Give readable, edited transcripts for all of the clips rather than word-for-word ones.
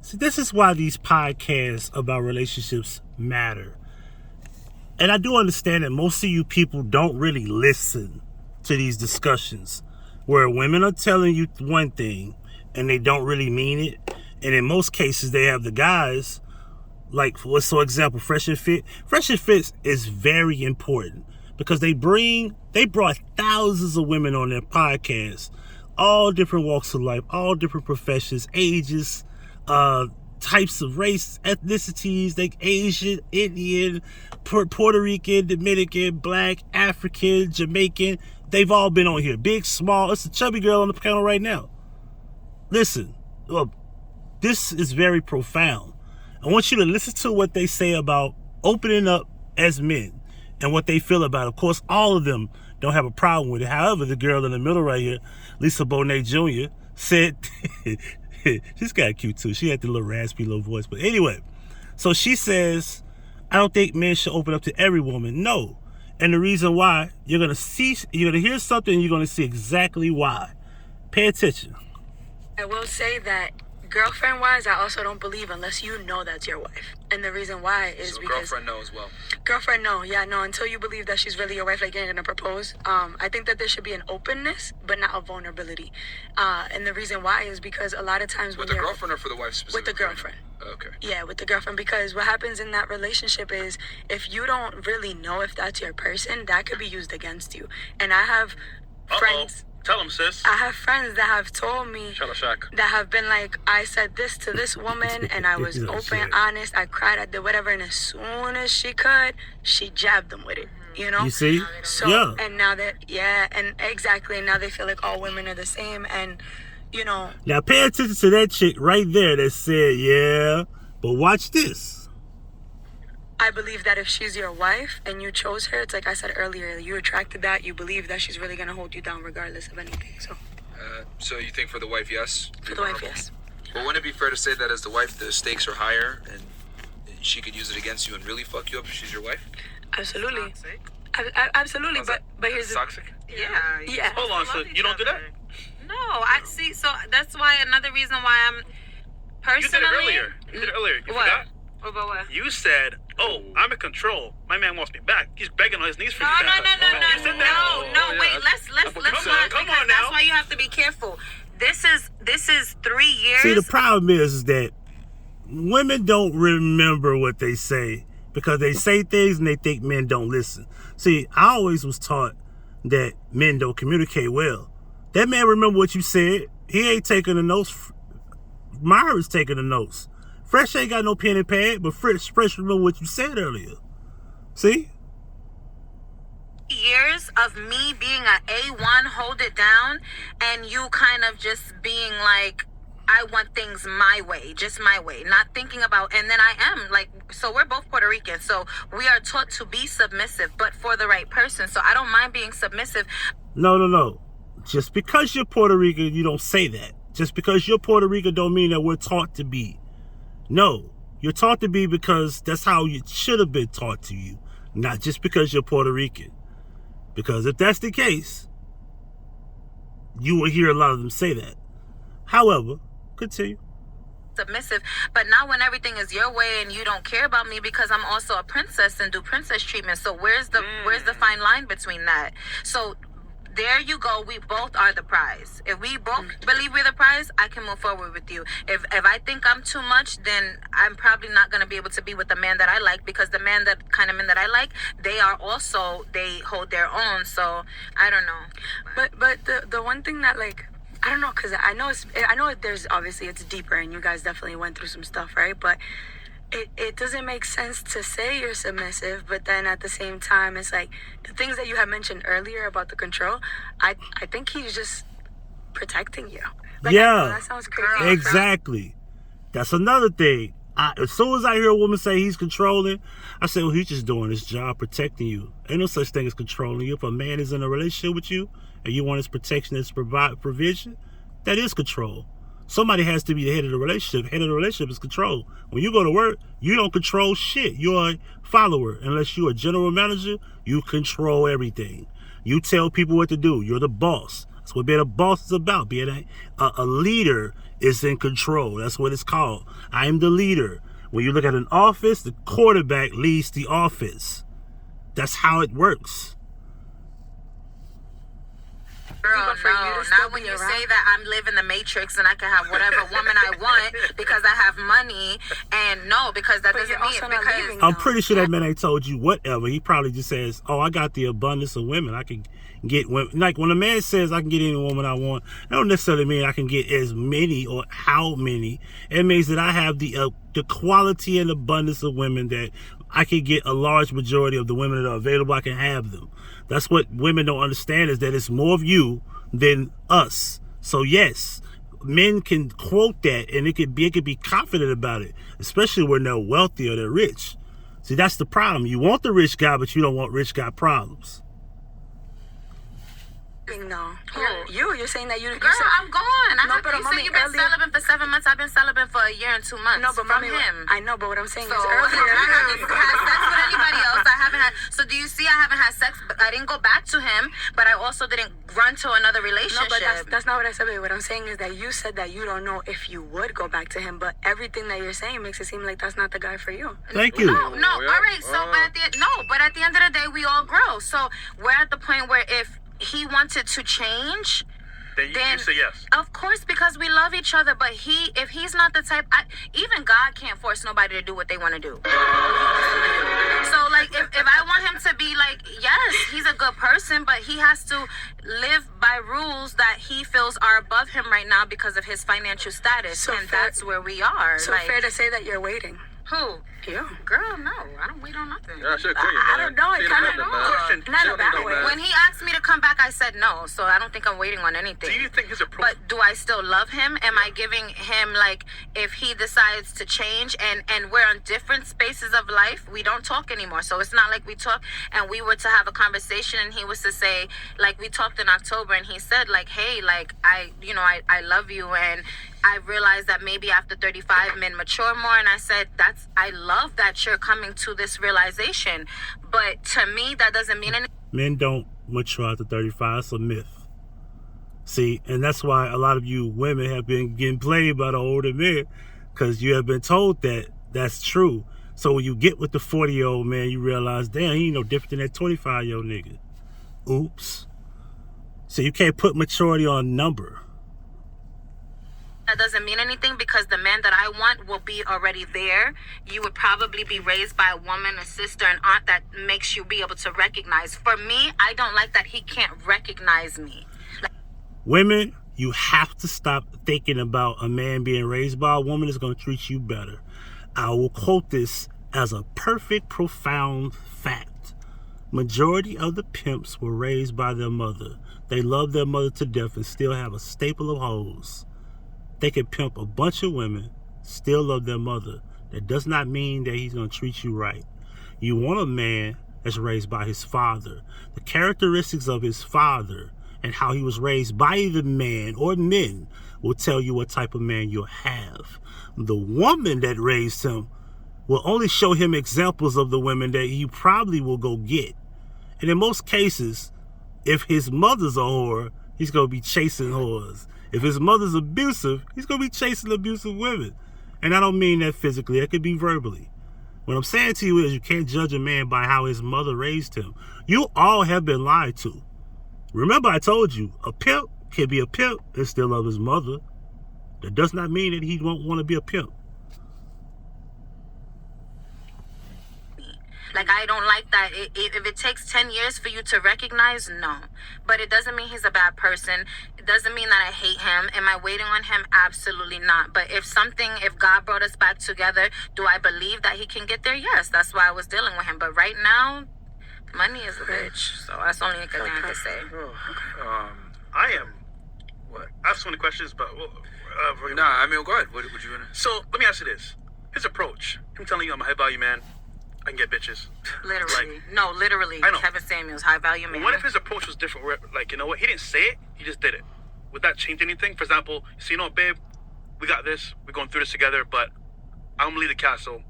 See, this is why these podcasts about relationships matter. And I do understand that most of you people don't really listen to these discussions where women are telling you one thing and they don't really mean it. And in most cases, they have the guys, like, for example, Fresh and Fit. Fresh and Fit is very important because they brought thousands of women on their podcast, all different walks of life, all different professions, ages, types of race, ethnicities, like Asian, Indian, Puerto Rican, Dominican, Black, African, Jamaican. They've all been on here. Big, small. It's a chubby girl on the panel right now. Listen, this is very profound. I want you to listen to what they say about opening up as men and what they feel about it. Of course, all of them don't have a problem with it. However, the girl in the middle right here, Lisa Bonet Jr., said, she's kind of cute too. She had the little raspy little voice. But anyway, so she says, I don't think men should open up to every woman. No. And the reason why, you're going to hear something and you're going to see exactly why. Pay attention. I will say that girlfriend-wise, I also don't believe unless you know that's your wife. And the reason why is because... girlfriend know as well. Girlfriend know, yeah, no, until you believe that she's really your wife, like you're going to propose. I think that there should be an openness, but not a vulnerability. And the reason why is because a lot of times with the girlfriend or for the wife specifically? With the girlfriend. Okay. Yeah, with the girlfriend, because what happens in that relationship is if you don't really know if that's your person, that could be used against you. And I have friends... Tell them, sis. I have friends that have told me that have been like, I said this to this woman and I was open, honest, I cried, I did whatever, and as soon as she could, she jabbed them with it, you know? You see? So, yeah. And now that, yeah, and exactly, now they feel like all women are the same, and, you know. Now pay attention to that chick right there that said, yeah, but watch this. I believe that if she's your wife and you chose her, it's like I said earlier, you attracted that, you believe that she's really going to hold you down regardless of anything, so. So you think for the wife, yes? For the wife, yes. But wouldn't it be fair to say that as the wife, the stakes are higher and she could use it against you and really fuck you up if she's your wife? Absolutely. Absolutely, but here's the... Toxic? Yeah. Hold on, so you don't do that? No, I see. So that's why another reason why I'm personally. You did it earlier. You what? forgot? About what? You said, "Oh, I'm in control. My man wants me back. He's begging on his knees for No. me." Wait. Let's not. Come on now. That's why you have to be careful. This is 3 years. See, the problem is that women don't remember what they say because they say things and they think men don't listen. See, I always was taught that men don't communicate well. That man remember what you said. He ain't taking the notes. Myra's taking the notes. Fresh ain't got no pen and pad, but Fresh remember what you said earlier. See? Years of me being a A1, hold it down, and you kind of just being like, I want things my way, just my way, not thinking about, and then I am like, so we're both Puerto Rican, so we are taught to be submissive, but for the right person, so I don't mind being submissive. No. Just because you're Puerto Rican, you don't say that. Just because you're Puerto Rican don't mean that we're taught to be. No, you're taught to be because that's how it should have been taught to you, not just because you're Puerto Rican. Because if that's the case, you will hear a lot of them say that. However, continue. Submissive, but not when everything is your way and you don't care about me because I'm also a princess and do princess treatment. So where's the fine line between that? So there you go. We both are the prize. If we both believe we're the prize, I can move forward with you. If I think I'm too much, then I'm probably not going to be able to be with the man that I like because the kind of men that I like, they hold their own. So I don't know. But the one thing that, like, I don't know, because I know there's obviously it's deeper and you guys definitely went through some stuff, right? But it doesn't make sense to say you're submissive, but then at the same time, it's like the things that you had mentioned earlier about the control, I think he's just protecting you. Like, yeah, that sounds crazy. Exactly. That's another thing. As soon as I hear a woman say he's controlling, I say, well, he's just doing his job, protecting you. Ain't no such thing as controlling you. If a man is in a relationship with you and you want his protection, his provision, that is control. Somebody has to be the head of the relationship. Head of the relationship is control. When you go to work, you don't control shit. You're a follower. Unless you're a general manager, you control everything. You tell people what to do. You're the boss. That's what being a boss is about. Being a leader is in control. That's what it's called. I am the leader. When you look at an offense, the quarterback leads the offense. That's how it works. Girl, But for you no, to still not when be you around- say that I'm living the matrix and I can have whatever woman I want because I have money. And no, because that But doesn't you're mean also not because leaving. I'm pretty sure that man ain't told you whatever. He probably just says, oh, I got the abundance of women. I can get women. Like when a man says I can get any woman I want, that don't necessarily mean I can get as many or how many. It means that I have the quality and abundance of women that I can get a large majority of the women that are available. I can have them. That's what women don't understand, is that it's more of you than us. So yes, men can quote that and it could be confident about it, especially when they're wealthy or they're rich. See, that's the problem. You want the rich guy, but you don't want rich guy problems. No. Who? You're saying that you girl, said, I'm gone. No, You but said mommy, you've been earlier- celibate for 7 months. I've been celibate for a year and 2 months. no, but from mommy, him. I know, but what I'm saying So is I earlier. haven't had sex with anybody else. I haven't had. So do you see? I haven't had sex. But I didn't go back to him, but I also didn't run to another No, relationship. but that's not what I said. Babe. What I'm saying is that you said that you don't know if you would go back to him, but everything that you're saying makes it seem like that's not the guy for you. Thank you. No, yeah. all right. So, but at the end of the day, we all grow. So we're at the point where if he wanted to change, Then you then say yes. Of course, because we love each other. But if he's not the type, even God can't force nobody to do what they want to do. So like, if I want him to be like, yes, he's a good person, but he has to live by rules that he feels are above him right now because of his financial status, So and fair- that's where we are. So like, fair to say that you're waiting. who? You. Girl, no, I don't wait on nothing. Yeah, she a queen, I man. don't know, it She kinda- independent, man. Question. Not She a don't bad need no way. man. When he asked me to come back, I said no. So I don't think I'm waiting on anything. Do you think his approach? But do I still love him? Am I giving him, like, if he decides to change and we're on different spaces of life, we don't talk anymore. So it's not like we talk and we were to have a conversation and he was to say, like, we talked in October and he said, like, hey, like, I love you, and I realized that maybe after 35 men mature more, and I said, I love that you're coming to this realization. But to me, that doesn't mean anything. Men don't mature after 35. It's a myth. See, and that's why a lot of you women have been getting played by the older men, because you have been told that that's true. So when you get with the 40-year-old man, you realize, damn, he ain't no different than that 25-year-old nigga. Oops. So you can't put maturity on a number. That doesn't mean anything because the man that I want will be already there. You would probably be raised by a woman, a sister, an aunt that makes you be able to recognize. For me, I don't like that he can't recognize me. Women, you have to stop thinking about a man being raised by a woman that's going to treat you better. I will quote this as a perfect, profound fact. Majority of the pimps were raised by their mother. They love their mother to death and still have a staple of hoes. They can pimp a bunch of women, still love their mother. That does not mean that he's going to treat you right. You want a man that's raised by his father. The characteristics of his father and how he was raised by either man or men will tell you what type of man you'll have. The woman that raised him will only show him examples of the women that he probably will go get. And in most cases, if his mother's a whore, he's going to be chasing whores. If his mother's abusive, he's going to be chasing abusive women. And I don't mean that physically. It could be verbally. What I'm saying to you is you can't judge a man by how his mother raised him. You all have been lied to. Remember, I told you, a pimp can be a pimp and still love his mother. That does not mean that he won't want to be a pimp. Like, I don't like that. If it takes 10 years for you to recognize, no. But it doesn't mean he's a bad person. It doesn't mean that I hate him. Am I waiting on him? Absolutely not. But if God brought us back together, do I believe that he can get there? Yes, that's why I was dealing with him. But right now, money is a bitch. So that's only a good thing I can say. I am. What? I have so many questions, but Nah, I mean, go ahead. What would you want to? So let me ask you this: his approach, him telling you I'm a high value man, I can get bitches. Literally. No, literally. I know. Kevin Samuels, high value man. What if his approach was different? Where, like, you know what? He didn't say it. He just did it. Would that change anything? For example, so, you know, babe, we got this. We're going through this together, but I'm gonna leave the castle.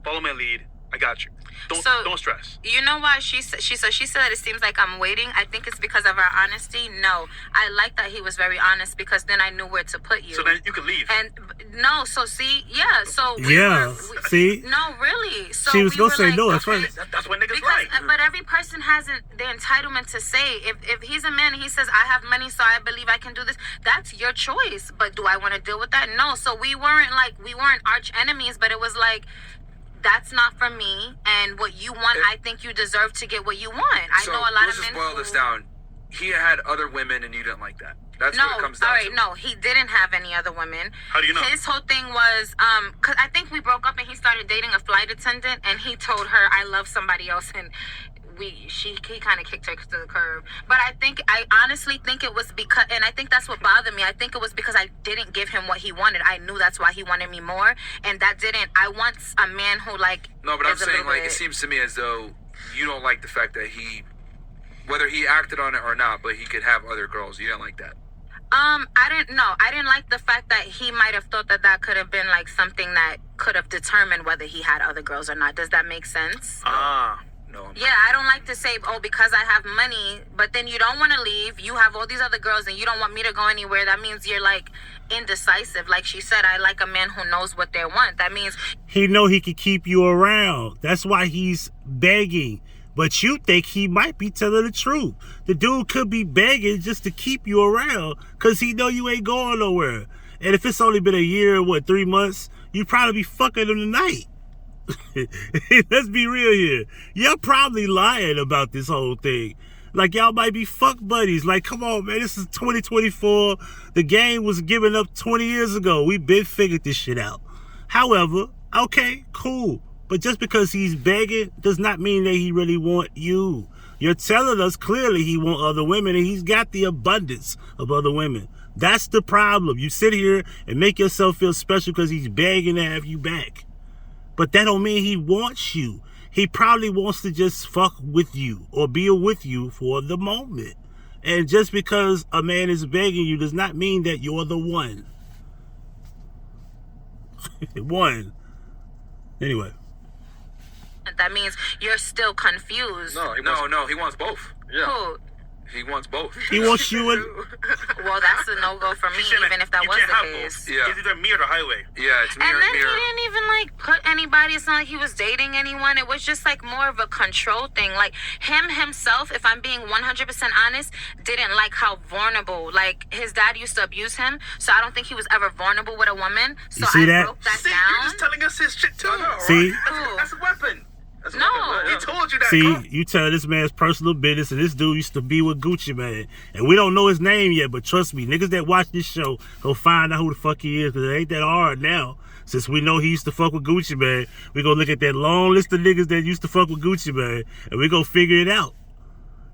Follow my lead. I got you. Don't stress. You know why she said that it seems like I'm waiting? I think it's because of our honesty. No, I like that he was very honest because then I knew where to put you. So then you can leave. And no, so see, yeah, so see. No, really. So she was gonna say like, no. okay, that's what niggas because, like. But every person has the entitlement to say if he's a man and he says I have money, so I believe I can do this. That's your choice. But do I want to deal with that? No. So we weren't arch enemies, but it was like, that's not for me, and what you want, I think you deserve to get what you want. I know a lot of men. Let's just boil this down. He had other women, and you didn't like that. That's what it comes down all right, to. no, he didn't have any other women. How do you know? His whole thing was, cause I think we broke up and he started dating a flight attendant, and he told her I love somebody else, and he kind of kicked her to the curb. But I honestly think it was because, and I think that's what bothered me. I think it was because I didn't give him what he wanted. I knew that's why he wanted me more, and I want a man who No, but I'm saying it seems to me as though you don't like the fact that whether he acted on it or not, but he could have other girls. You didn't like that. I didn't like the fact that he might have thought that could have been like something that could have determined whether he had other girls or not. Does that make sense? No. Yeah, I don't like to say, because I have money, but then you don't want to leave. You have all these other girls and you don't want me to go anywhere. That means you're like indecisive. Like she said, I like a man who knows what they want. That means he know he can keep you around. That's why he's begging. But you think he might be telling the truth. The dude could be begging just to keep you around because he know you ain't going nowhere. And if it's only been a year, 3 months, you probably be fucking him tonight. Let's be real here. Y'all probably lying about this whole thing. Like y'all might be fuck buddies. Like, come on, man. This is 2024. The game was given up 20 years ago. We been figured this shit out. However, okay, cool. But just because he's begging does not mean that he really want you. You're telling us clearly he want other women, and he's got the abundance of other women. That's the problem. You sit here and make yourself feel special because he's begging to have you back. But that don't mean he wants you. He probably wants to just fuck with you or be with you for the moment. And just because a man is begging you does not mean that you're the one. One. Anyway. That means you're still confused. No, he wants both. Yeah. Who? He wants both. He wants you and... Well, that's a no-go for me, even if that was the case. Yeah. It's either me or the highway. Yeah, it's mirror. And then he didn't even put anybody. It's not like he was dating anyone. It was just more of a control thing. Like himself, if I'm being 100% honest, didn't like how vulnerable. Like his dad used to abuse him, so I don't think he was ever vulnerable with a woman. So see I that? broke that See, down. you're just telling us his shit too. See? That's a weapon. That's a No. weapon. He told you that. See, Huh? you tell this man's personal business, and this dude used to be with Gucci Man. And we don't know his name yet, but trust me, niggas that watch this show go find out who the fuck he is, because it ain't that hard now. Since we know he used to fuck with Gucci Man, we gonna look at that long list of niggas that used to fuck with Gucci Man, and we gonna figure it out.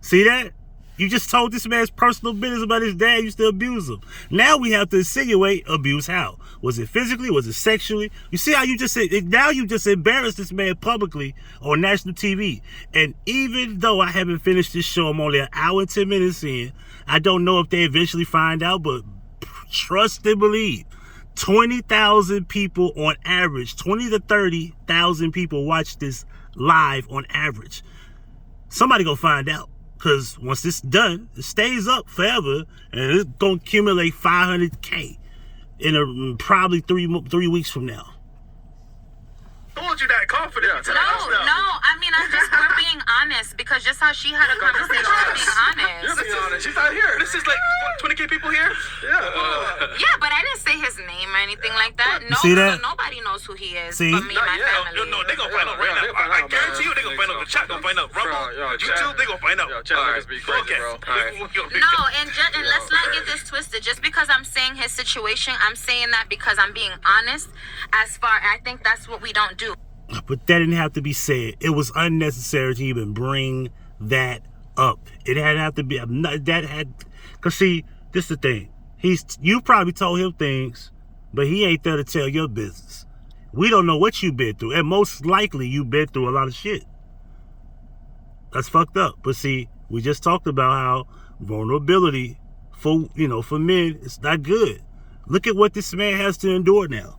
See that? You just told this man's personal business about his dad used to abuse him. Now we have to insinuate abuse how? Was it physically? Was it sexually? You see how you just said, now you just embarrassed this man publicly on national TV. And even though I haven't finished this show, I'm only an hour and 10 minutes in, I don't know if they eventually find out, but trust and believe. 20,000 people on average, 20 to 30,000 people watch this live on average. Somebody gonna find out. Because once it's done, it stays up forever, and it's going to accumulate 500K in probably three weeks from now. Told you that confident. No, I mean, we're being honest, because just how she had a conversation, we're being honest. You're being honest. She's not here. This is like, what, 20K people here? Yeah. Yeah, but I didn't say his name or anything like that. No, see that? Nobody knows who he is See? but me and my family. No, they gonna find out right now. I guarantee you they gonna find out. The chat gonna find out. Rumble, YouTube, they gonna find out. Yo, chat niggas be crazy, bro. No, and let's not get this twisted. Just because I'm saying his situation, I'm saying that because I'm being honest. I think that's what we don't do. But that didn't have to be said. It was unnecessary to even bring that up. It had to be because see, this is the thing. You probably told him things, but he ain't there to tell your business. We don't know what you've been through, and most likely you've been through a lot of shit. That's fucked up. But see, we just talked about how vulnerability for men, it's not good. Look at what this man has to endure now.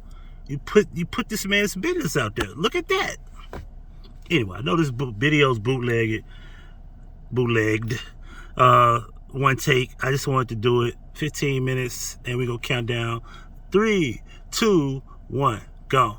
You put this man's business out there. Look at that. Anyway, I know this video's bootlegged. One take. I just wanted to do it. 15 minutes, and we go count down. 3, 2, 1, go.